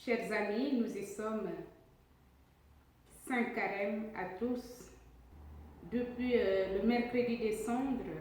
Chers amis, nous y sommes. Saint Carême à tous. Depuis le mercredi des cendres,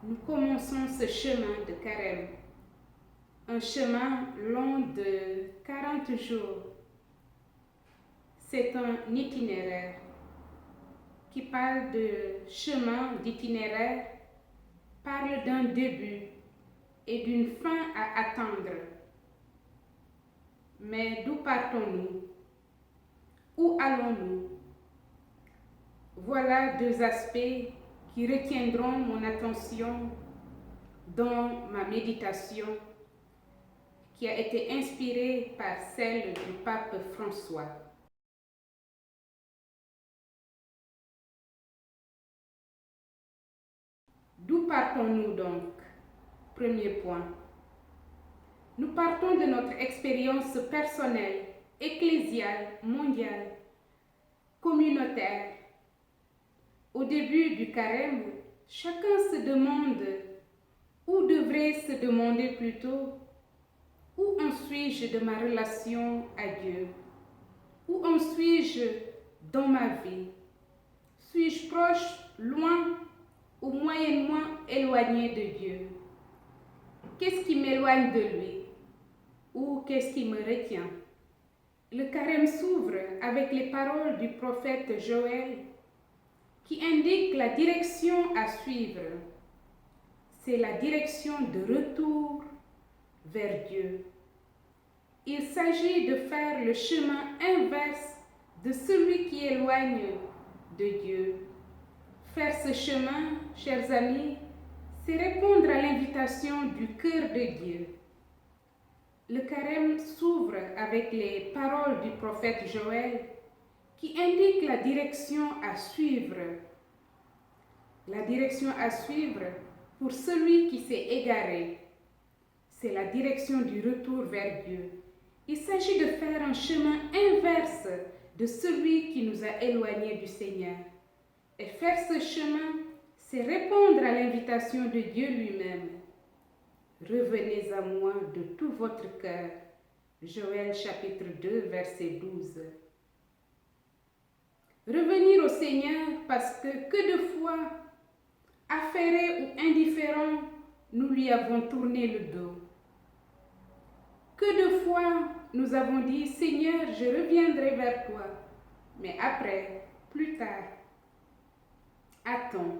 nous commençons ce chemin de Carême. Un chemin long de 40 jours. C'est un itinéraire qui parle de chemin d'itinéraire, parle d'un début et d'une fin à attendre. Mais d'où partons-nous? Où allons-nous? Voilà deux aspects qui retiendront mon attention dans ma méditation qui a été inspirée par celle du pape François. D'où partons-nous donc? Premier point. Nous partons de notre expérience personnelle, ecclésiale, mondiale, communautaire. Au début du carême, chacun se demande, ou devrait se demander plutôt, où en suis-je de ma relation à Dieu? Où en suis-je dans ma vie? Suis-je proche, loin ou moyennement éloigné de Dieu? Qu'est-ce qui m'éloigne de lui? Ou qu'est-ce qui me retient? Le carême s'ouvre avec les paroles du prophète Joël qui indiquent la direction à suivre. C'est la direction de retour vers Dieu. Il s'agit de faire le chemin inverse de celui qui éloigne de Dieu. Faire ce chemin, chers amis, c'est répondre à l'invitation du cœur de Dieu. Le carême s'ouvre avec les paroles du prophète Joël qui indiquent la direction à suivre. La direction à suivre pour celui qui s'est égaré. C'est la direction du retour vers Dieu. Il s'agit de faire un chemin inverse de celui qui nous a éloignés du Seigneur. Et faire ce chemin, c'est répondre à l'invitation de Dieu lui-même. Revenez à moi de tout votre cœur. Joël chapitre 2, verset 12. Revenir au Seigneur parce que de fois, affairés ou indifférents, nous lui avons tourné le dos. Que de fois nous avons dit, Seigneur, je reviendrai vers toi, mais après, plus tard. Attends.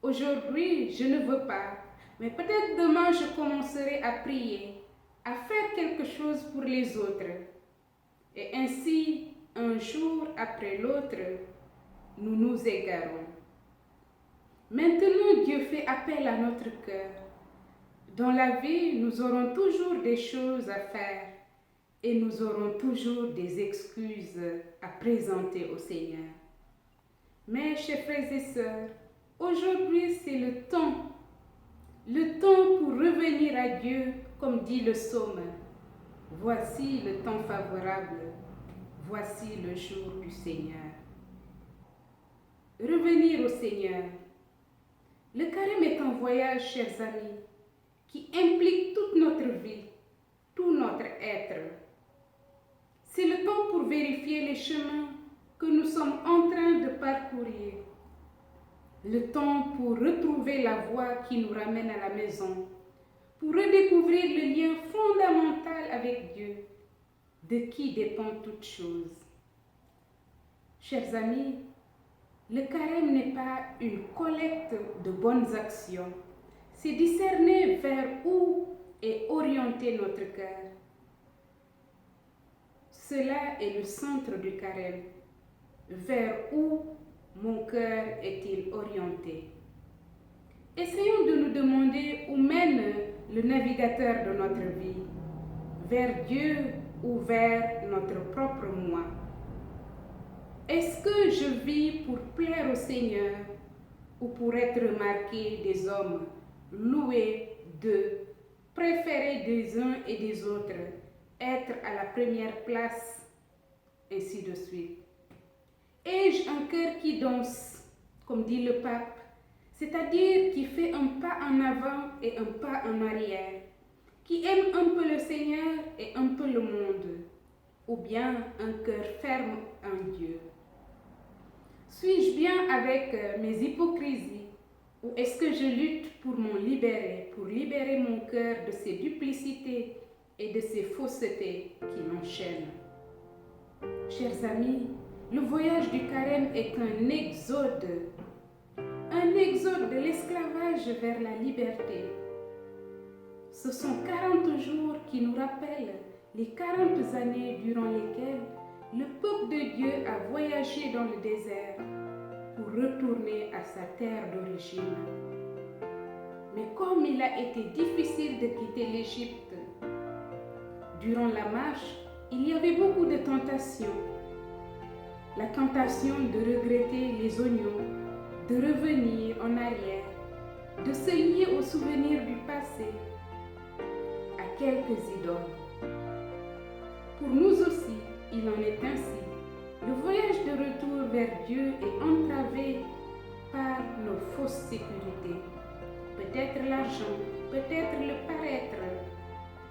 Aujourd'hui, je ne veux pas, mais peut-être demain je commencerai à prier, à faire quelque chose pour les autres. Et ainsi, un jour après l'autre, nous nous égarons. Maintenant, Dieu fait appel à notre cœur. Dans la vie, nous aurons toujours des choses à faire et nous aurons toujours des excuses à présenter au Seigneur. Mais, chers frères et sœurs, aujourd'hui, c'est le temps pour revenir à Dieu, comme dit le psaume. Voici le temps favorable, voici le jour du Seigneur. Revenir au Seigneur. Le carême est un voyage, chers amis, qui implique toute notre vie, tout notre être. C'est le temps pour vérifier les chemins que nous sommes en train de parcourir. Le temps pour retrouver la voie qui nous ramène à la maison, pour redécouvrir le lien fondamental avec Dieu, de qui dépend toute chose. Chers amis, le carême n'est pas une collecte de bonnes actions, c'est discerner vers où est orienté notre cœur. Cela est le centre du carême. Vers où mon cœur est-il orienté? Essayons de nous demander où mène le navigateur de notre vie, vers Dieu ou vers notre propre moi. Est-ce que je vis pour plaire au Seigneur ou pour être remarqué des hommes, loué d'eux, préféré des uns et des autres, être à la première place, ainsi de suite? Ai-je un cœur qui danse, comme dit le pape, c'est-à-dire qui fait un pas en avant et un pas en arrière, qui aime un peu le Seigneur et un peu le monde? ou bien un cœur ferme en Dieu? Suis-je bien avec mes hypocrisies ou est-ce que je lutte pour m'en libérer, pour libérer mon cœur de ces duplicités et de ces faussetés qui l'enchaînent? Chers amis, le voyage du carême est un exode de l'esclavage vers la liberté. Ce sont 40 jours qui nous rappellent les 40 années durant lesquelles le peuple de Dieu a voyagé dans le désert pour retourner à sa terre d'origine. Mais comme il a été difficile de quitter l'Égypte, durant la marche, il y avait beaucoup de tentations. La tentation de regretter les oignons, de revenir en arrière, de se lier aux souvenirs du passé, à quelques idoles. Pour nous aussi, il en est ainsi. Le voyage de retour vers Dieu est entravé par nos fausses sécurités. Peut-être l'argent, peut-être le paraître,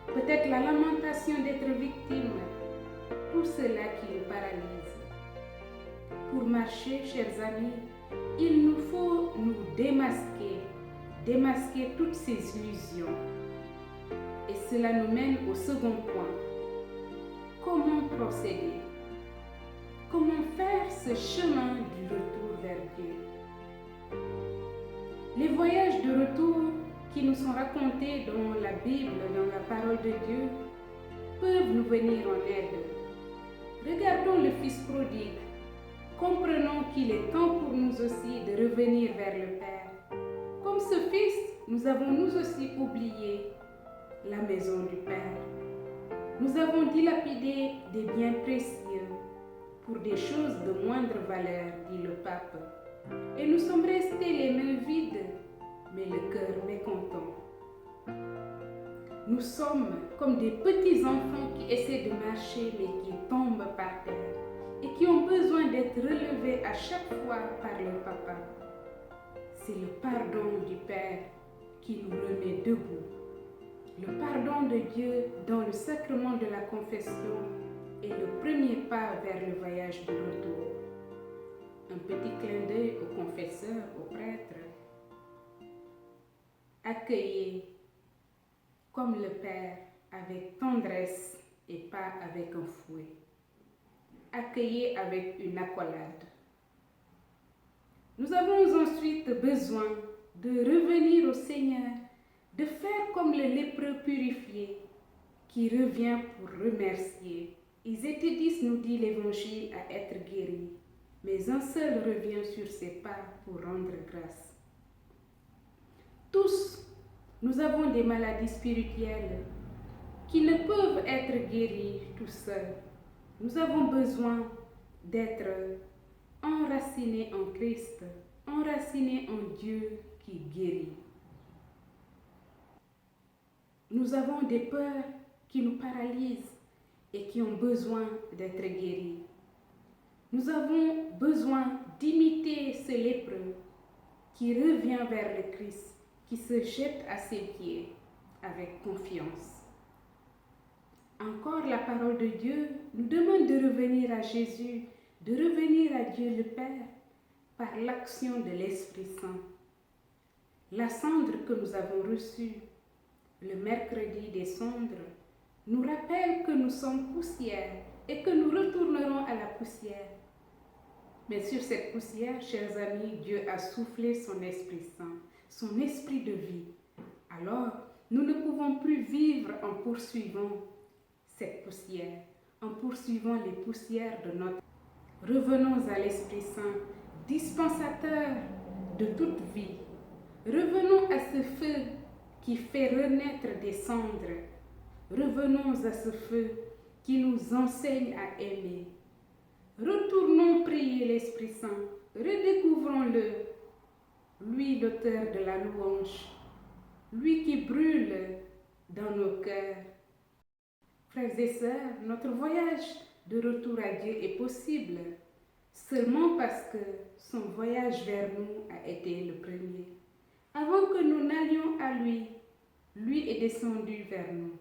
peut-être la lamentation d'être victime. Tout cela qui nous paralyse. Pour marcher, chers amis, il nous faut nous démasquer toutes ces illusions. Et cela nous mène au second point. Comment procéder? Comment faire ce chemin du retour vers Dieu? Les voyages de retour qui nous sont racontés dans la Bible, dans la parole de Dieu, peuvent nous venir en aide. Regardons le Fils prodigue. Comprenons qu'il est temps pour nous aussi de revenir vers le Père. Comme ce Fils, nous avons nous aussi oublié la maison du Père. Nous avons dilapidé des biens précieux pour des choses de moindre valeur, dit le pape. Et nous sommes restés les mains vides, mais le cœur mécontent. Nous sommes comme des petits enfants qui essaient de marcher mais qui tombent par terre et qui ont besoin d'être relevés à chaque fois par leur papa. C'est le pardon du Père qui nous remet debout. Le pardon de Dieu dans le sacrement de la confession est le premier pas vers le voyage du retour. Un petit clin d'œil au confesseur, au prêtre. Accueillez comme le Père avec tendresse et pas avec un fouet. Accueillez avec une accolade. Nous avons ensuite besoin de revenir au Seigneur, de faire comme le lépreux purifié qui revient pour remercier. Ils étaient 10, nous dit l'Évangile, à être guéris, mais un seul revient sur ses pas pour rendre grâce. Tous, nous avons des maladies spirituelles qui ne peuvent être guéries tout seuls. Nous avons besoin d'être enracinés en Christ, enracinés en Dieu qui guérit. Nous avons des peurs qui nous paralysent et qui ont besoin d'être guéries. Nous avons besoin d'imiter ce lépreux qui revient vers le Christ, qui se jette à ses pieds avec confiance. Encore la parole de Dieu nous demande de revenir à Jésus, de revenir à Dieu le Père par l'action de l'Esprit Saint. La cendre que nous avons reçue le mercredi des cendres nous rappelle que nous sommes poussière et que nous retournerons à la poussière. Mais sur cette poussière, chers amis, Dieu a soufflé son Esprit Saint, son esprit de vie. Alors, nous ne pouvons plus vivre en poursuivant cette poussière, en poursuivant les poussières de notre... Revenons à l'Esprit Saint, dispensateur de toute vie. Revenons à ce feu qui fait renaître des cendres. Revenons à ce feu qui nous enseigne à aimer. Retournons prier l'Esprit Saint, redécouvrons-le, lui l'auteur de la louange, lui qui brûle dans nos cœurs. Frères et sœurs, notre voyage de retour à Dieu est possible seulement parce que son voyage vers nous a été le premier. Avant que nous n'allions à lui, lui est descendu vers nous.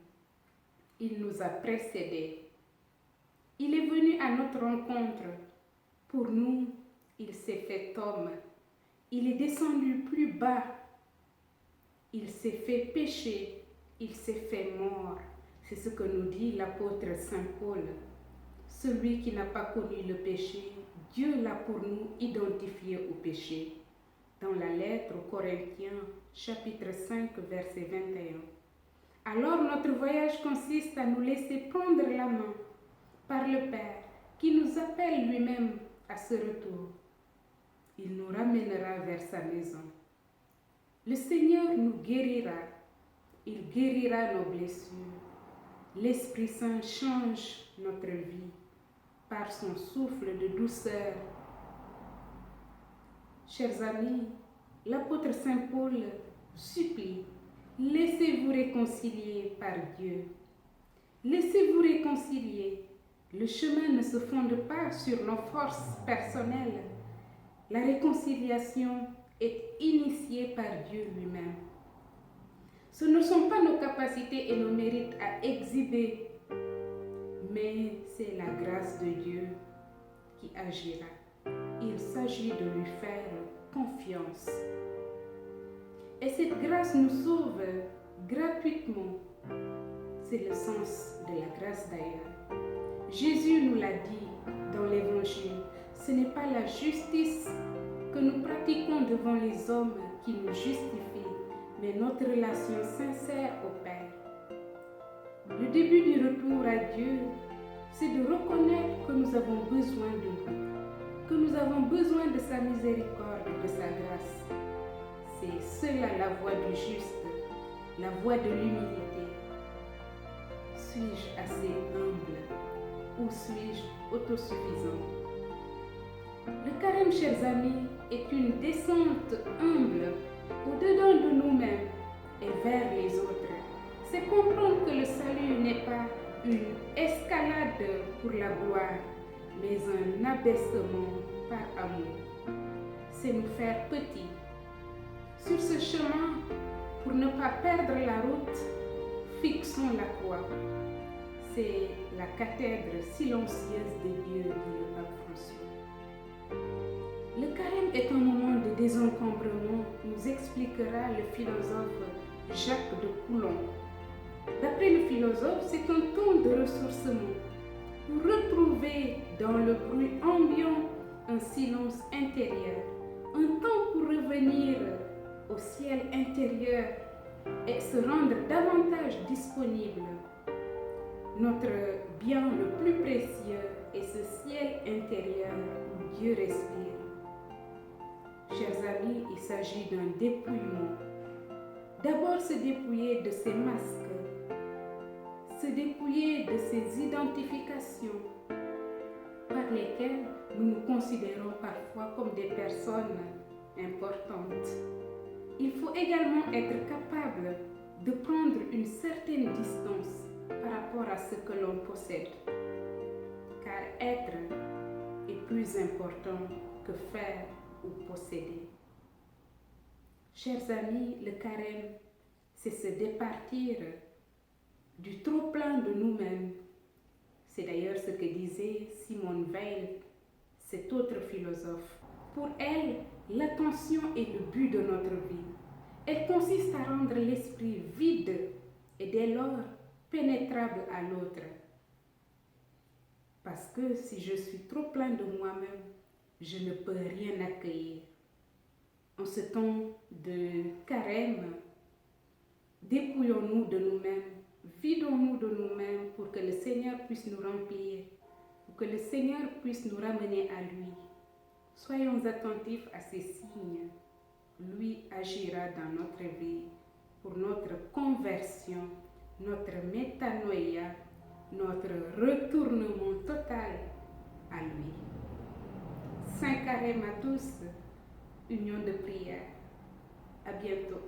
Il nous a précédés. Il est venu à notre rencontre. Pour nous, il s'est fait homme. Il est descendu plus bas. Il s'est fait péché. Il s'est fait mort. C'est ce que nous dit l'apôtre Saint Paul. Celui qui n'a pas connu le péché, Dieu l'a pour nous identifié au péché. Dans la lettre aux Corinthiens, chapitre 5, verset 21. Alors notre voyage consiste à nous laisser prendre la main par le Père qui nous appelle lui-même à ce retour. Il nous ramènera vers sa maison. Le Seigneur nous guérira. Il guérira nos blessures. L'Esprit Saint change notre vie par son souffle de douceur. Chers amis, l'apôtre Saint Paul supplie, laissez-vous réconcilier par Dieu. Laissez-vous réconcilier. Le chemin ne se fonde pas sur nos forces personnelles. La réconciliation est initiée par Dieu lui-même. Ce ne sont pas nos capacités et nos mérites à exhiber, mais c'est la grâce de Dieu qui agira. Il s'agit de lui faire confiance. Et cette grâce nous sauve gratuitement. C'est le sens de la grâce d'ailleurs. Jésus nous l'a dit dans l'Évangile. Ce n'est pas la justice que nous pratiquons devant les hommes qui nous justifie, mais notre relation sincère au Père. Le début du retour à Dieu, c'est de reconnaître que nous avons besoin de lui, que nous avons besoin de sa miséricorde et de sa grâce. C'est cela la voie du juste, la voie de l'humilité. Suis-je assez humble ou suis-je autosuffisant? Le carême, chers amis, est une descente humble au-dedans de nous-mêmes et vers les autres. C'est comprendre que le salut n'est pas une escalade pour la gloire, mais un abaissement par amour. C'est nous faire petits. Sur ce chemin, pour ne pas perdre la route, fixons la croix. C'est la cathèdre silencieuse de Dieu, dit le pape François. Le carême est un moment de désencombrement, nous expliquera le philosophe Jacques de Coulomb. D'après le philosophe, c'est un temps de ressourcement pour retrouver dans le bruit ambiant un silence intérieur, un temps pour revenir au ciel intérieur et se rendre davantage disponible. Notre bien le plus précieux est ce ciel intérieur où Dieu respire. Chers amis, il s'agit d'un dépouillement. D'abord se dépouiller de ses masques, se dépouiller de ses identifications par lesquelles nous nous considérons parfois comme des personnes importantes. Il faut également être capable de prendre une certaine distance par rapport à ce que l'on possède, car être est plus important que faire ou posséder. Chers amis, le carême, c'est se départir du trop-plein de nous-mêmes. C'est d'ailleurs ce que disait Simone Weil, cet autre philosophe. Pour elle, l'attention est le but de notre vie. Elle consiste à rendre l'esprit vide et dès lors pénétrable à l'autre. Parce que si je suis trop plein de moi-même, je ne peux rien accueillir. En ce temps de carême, dépouillons-nous de nous-mêmes, vidons-nous de nous-mêmes pour que le Seigneur puisse nous remplir, pour que le Seigneur puisse nous ramener à lui. Soyons attentifs à ces signes. Lui agira dans notre vie pour notre conversion, notre métanoïa, notre retournement total à lui. Saint carême à tous, union de prière. À bientôt.